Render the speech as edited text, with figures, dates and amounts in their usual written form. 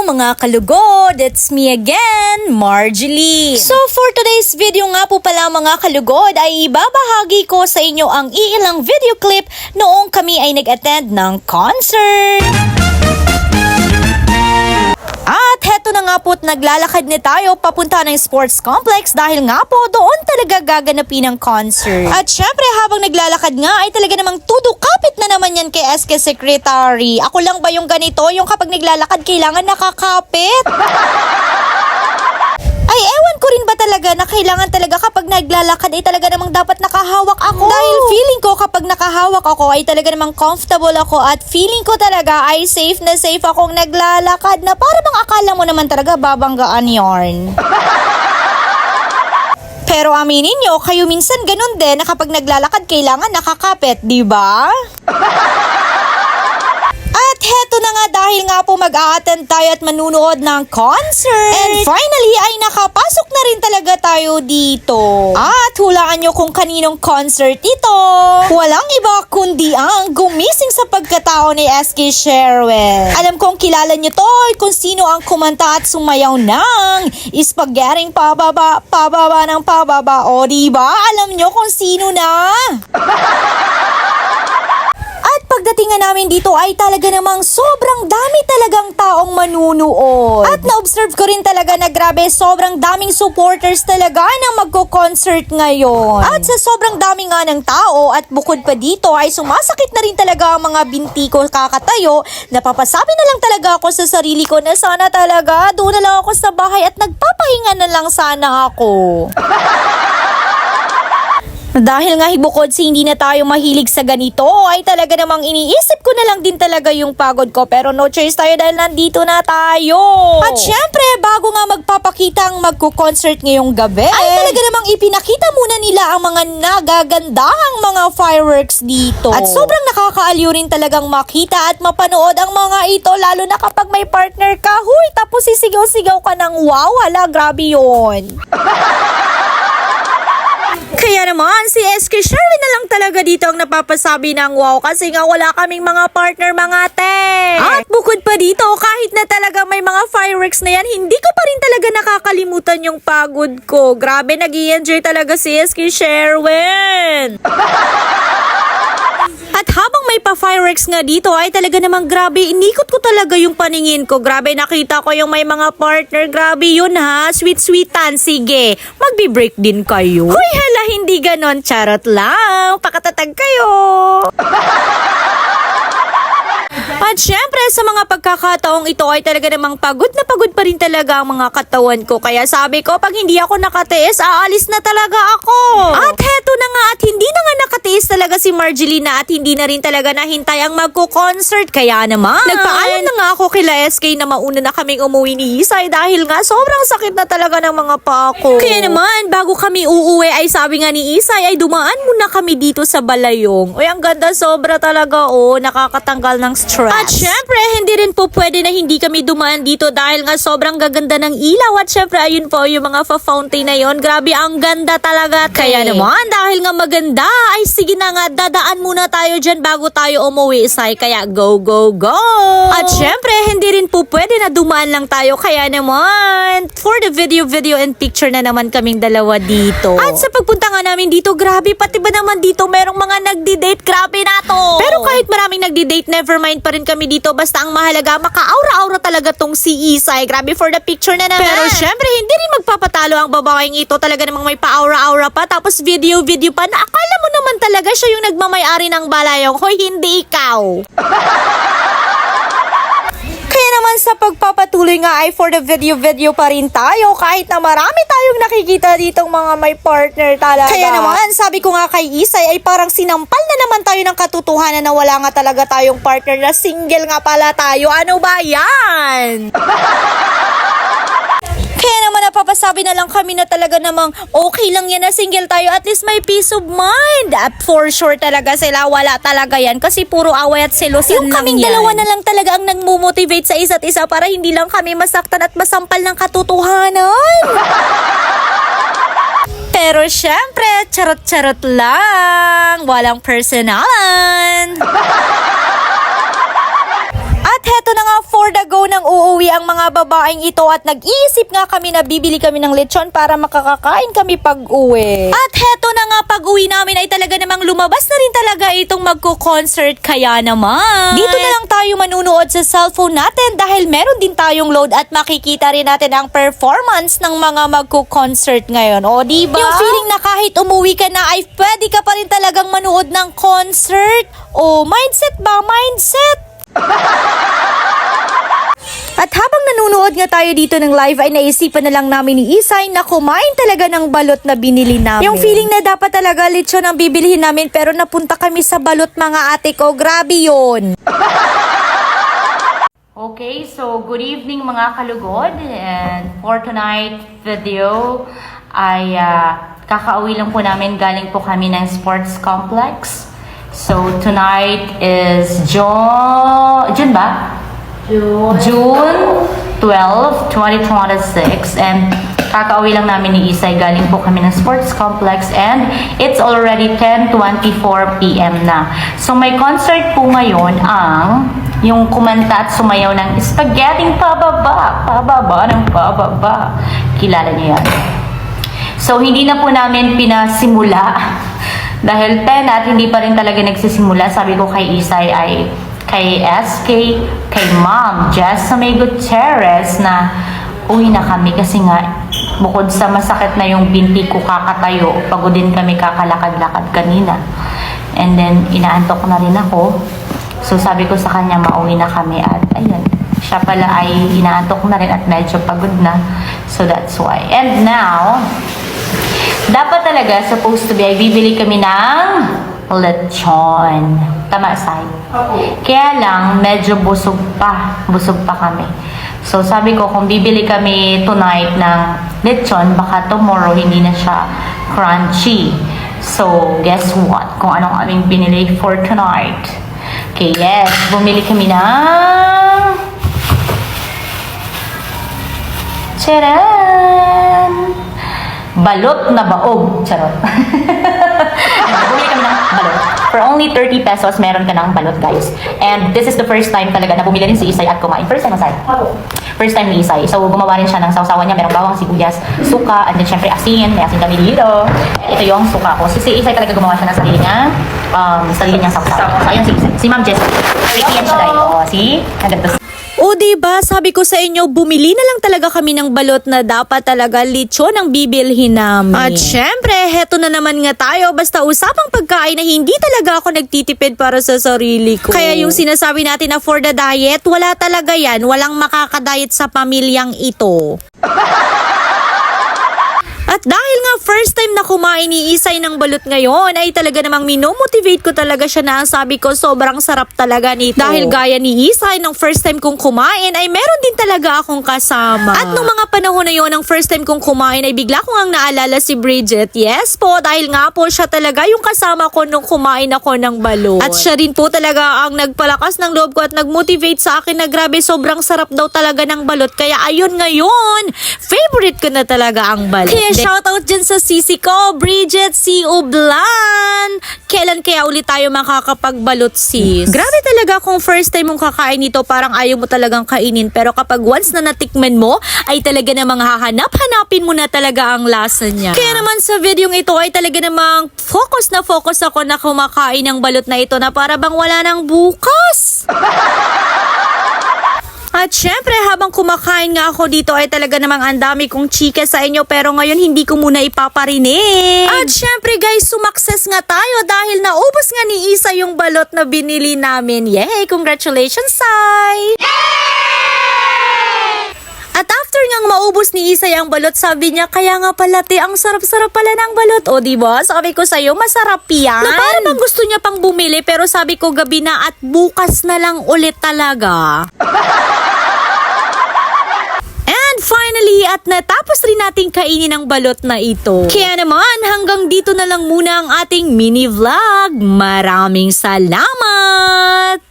mga kalugod! It's me again, Marjorie. So for today's video nga po pala mga kalugod ay ibabahagi ko sa inyo ang iilang video clip noong kami ay nag-attend ng concert. At heto na nga po't naglalakad na tayo papunta ng sports complex dahil nga po doon talaga gaganapin ang concert. At syempre habang naglalakad nga ay talaga namang tudukapit na naman yan kay SK Secretary. Ako lang ba yung ganito? Yung kapag naglalakad kailangan nakakapit? Ay, ewan ko rin ba talaga na kailangan talaga kapag naglalakad ay talaga namang dapat nakahawak ako. Dahil feeling ko kapag nakahawak ako ay talaga namang comfortable ako at feeling ko talaga ay safe na safe akong naglalakad na para bang akala mo naman talaga babanggaan yarn. Pero aminin nyo, kayo minsan ganun din na kapag naglalakad kailangan nakakapit, di ba? At heto na nga dahil nga po mag-a-attend tayo at manunood ng concert. And finally ay nakapasok na rin talaga tayo dito. At hulaan nyo kung kaninong concert ito. Walang iba kundi ang gumising sa pagkatao ni SK Sherwin. Alam kong kilala nyo to kung sino ang kumanta at sumayaw ng spaghetti pababa, pababa ng pababa. O diba? Alam nyo kung sino na? Pagdating nga namin dito ay talaga namang sobrang dami talagang taong manunood. At na-observe ko rin talaga na grabe sobrang daming supporters talaga na magko-concert ngayon. At sa sobrang dami nga ng tao at bukod pa dito ay sumasakit na rin talaga ang mga binti ko kakatayo. Napapasabi na lang talaga ako sa sarili ko na sana talaga doon na lang ako sa bahay at nagpapahinga na lang sana ako. Dahil nga bukod sa hindi na tayo mahilig sa ganito, ay talaga namang iniisip ko na lang din talaga yung pagod ko. Pero no choice tayo dahil nandito na tayo. At syempre, bago nga magpapakita ang magko-concert ngayong gabi, ay talaga namang ipinakita muna nila ang mga nagagandahang mga fireworks dito. At sobrang nakakaaliw rin talagang makita at mapanood ang mga ito, lalo na kapag may partner ka. Huy, tapos sisigaw-sigaw ka ng wow, hala, grabe yun. Kaya naman, si SK Sherwin na lang talaga dito ang napapasabi ng wow kasi nga wala kaming mga partner mga te. At bukod pa dito, kahit na talaga may mga fireworks na yan, hindi ko pa rin talaga nakakalimutan yung pagod ko. Grabe, nag-i-enjoy talaga si SK Sherwin. At habang may pa-fireworks nga dito ay talaga namang grabe, inikot ko talaga yung paningin ko. Grabe, nakita ko yung may mga partner. Grabe yun ha, sweet-sweetan. Sige, magbi-break din kayo. Huy hala, hindi ganon. Charot lang, pakatatag kayo. At syempre sa mga pagkakataong ito ay talaga namang pagod na pagod pa rin talaga ang mga katawan ko. Kaya sabi ko pag hindi ako nakatiis, aalis na talaga ako. At heto na nga at hindi na nga nakatiis talaga si Marjelina at hindi na rin talaga nahintay ang magko-concert. Kaya naman, nagpaalam na nga ako kila SK na mauna na kaming umuwi ni Isay dahil nga sobrang sakit na talaga ng mga paa ko. Kaya naman, bago kami uuwi ay sabi nga ni Isay ay dumaan muna kami dito sa Balayong. Uy, ang ganda sobra talaga nakakatanggal ng stress. At syempre, hindi rin po pwede na hindi kami dumaan dito dahil nga sobrang gaganda ng ilaw. At syempre, ayun po yung mga fountain na yon. Grabe, ang ganda talaga. Kaya naman, dahil nga maganda, ay sige na nga, dadaan muna tayo dyan bago tayo umuwi, Isay. Kaya go, go, go! At syempre, hindi rin po pwede na dumaan lang tayo. Kaya naman, for the video and picture na naman kaming dalawa dito. At sa pagpunta nga namin dito, grabe, pati ba naman dito merong mga nagdi-date? Grabe na to! Pero kahit maraming nagdi-date, never mind pa rin kami dito. Basta ang mahalaga, maka-aura-aura talaga tong si Isay. Grabe for the picture na naman. Pero syempre, hindi rin magpapatalo ang babaeng ito. Talaga namang may pa-aura-aura pa. Tapos video pa na akala mo naman talaga siya yung nagmamay-ari ng Balayong. Hoy, hindi ikaw. Kaya naman sa pagpapatuloy nga ay for the video pa rin tayo kahit na marami tayong nakikita ditong mga may partner talaga. Kaya naman sabi ko nga kay Isay ay parang sinampal na naman tayo ng katotohanan na wala nga talaga tayong partner na single nga pala tayo. Ano ba yan? Kaya naman napapasabi na lang kami na talaga namang okay lang yan na single tayo, at least may peace of mind. At for sure talaga sila wala talaga yan kasi puro away at selosan yung lang kaming yan. Dalawa na lang talaga ang nagmo-motivate sa isa't isa para hindi lang kami masaktan at masampal ng katotohanan. Pero syempre, charot-charot lang. Walang personalan. At heto na nga for the go ng uuwi ang mga babaeng ito at nag-iisip nga kami na bibili kami ng lechon para makakakain kami pag-uwi. At heto na nga, pag-uwi namin ay talaga namang lumabas na rin talaga itong magko-concert, kaya naman dito na lang tayo manunood sa cellphone natin dahil meron din tayong load at makikita rin natin ang performance ng mga magko-concert ngayon. O diba? Yung feeling na kahit umuwi ka na ay pwede ka pa rin talagang manood ng concert. O mindset ba? Mindset! At habang nanonood nga tayo dito ng live ay naisipan na lang namin ni Isay na kumain talaga ng balot na binili namin. Yung feeling na dapat talaga lechon ang bibilihin namin pero napunta kami sa balot mga ate ko. Grabe yun. Okay, so good evening mga kalugod, and for tonight video ay kakauwi lang po namin, galing po kami ng sports complex. So tonight is June ba? June 12, 2026, and kakauwi lang namin ni Isay, galing po kami ng sports complex and it's already 10:24 PM na. So may concert po ngayon ang yung kumanta at sumayaw ng spaghetti pababa ng pababa. Kilala niyo yan. So hindi na po namin pinasimula dahil 10 at hindi pa rin talaga nagsisimula. Sabi ko kay Isay ay kay SK, kay Ma'am Jess sa May Gutierrez na uwi na kami kasi nga bukod sa masakit na yung binti ko kakatayo, pagod din kami kakalakad-lakad kanina. And then inaantok na rin ako. So sabi ko sa kanya mauwi na kami at ayun, siya pala ay inaantok na rin at medyo pagod na. So that's why. And now, dapat talaga supposed to be ay bibili kami ng lechon. Tama, Sai? Okay. Kaya lang, medyo busog pa. Busog pa kami. So, sabi ko, kung bibili kami tonight ng lechon, baka tomorrow hindi na siya crunchy. So, guess what? Kung anong aming binili for tonight. Okay, yes. Bumili kami ng charan! Balot na baog. Charot. Bumili kami ng balot. For only 30 pesos, meron ka ng balot, guys. And this is the first time talaga na bumili rin si Isay at kumain. First time, Isay? First time ni Isay. So, gumawa rin siya ng sausawan niya. Merong bawang, sibuyas, suka, and then syempre asin. May asin kami dito. Ito yung suka ko. Si Isay talaga gumawa siya ng sarili niyang sausawan. So, ayun si Isay. Si Ma'am Jess. Yan siya dahil. O, see? Naganda. O diba, sabi ko sa inyo, bumili na lang talaga kami ng balot na dapat talaga lechon ang bibilhin namin. At syempre, heto na naman nga tayo, basta usapang pagkain na hindi talaga ako nagtitipid para sa sarili ko. Kaya yung sinasabi natin na for the diet, wala talaga yan. Walang makakadiet sa pamilyang ito. At dahil nga first time na kumain ni Isay ng balot ngayon, ay talaga namang minomotivate ko talaga siya na sabi ko sobrang sarap talaga nito. Dahil gaya ni Isay, nung first time kong kumain ay meron din talaga akong kasama. At nung mga panahon na yun, ng first time kong kumain ay bigla ko ngang naalala si Bridget. Yes po, dahil nga po siya talaga yung kasama ko nung kumain ako ng balot. At siya rin po talaga ang nagpalakas ng loob ko at nagmotivate sa akin na grabe sobrang sarap daw talaga ng balot. Kaya ayun ngayon, favorite ko na talaga ang balot. Kaya shoutout dyan sa sisi ko, Bridget C. Ublan. Kailan kaya ulit tayo makakapagbalot, sis? Grabe talaga kung first time mong kakain ito, parang ayaw mo talagang kainin. Pero kapag once na natikman mo, ay talaga namang hahanap-hanapin mo na talaga ang lasa niya. Kaya naman sa videong ito ay talaga namang focus ako na kumakain ng balot na ito na para bang wala nang bukas. At syempre, habang kumakain nga ako dito ay talaga namang ang dami kong chika sa inyo pero ngayon hindi ko muna ipaparinig. At syempre guys, sumakses nga tayo dahil naubos nga ni Isa yung balot na binili namin. Yay! Congratulations, Sai! At after ngang maubos ni Isay ang balot, sabi niya, kaya nga pala te, ang sarap-sarap pala ng balot. O diba? Sabi ko sa'yo, masarap yan. Na parang bang gusto niya pang bumili pero sabi ko gabi na at bukas na lang ulit talaga. And finally, at natapos rin nating kainin ang balot na ito. Kaya naman, hanggang dito na lang muna ang ating mini vlog. Maraming salamat!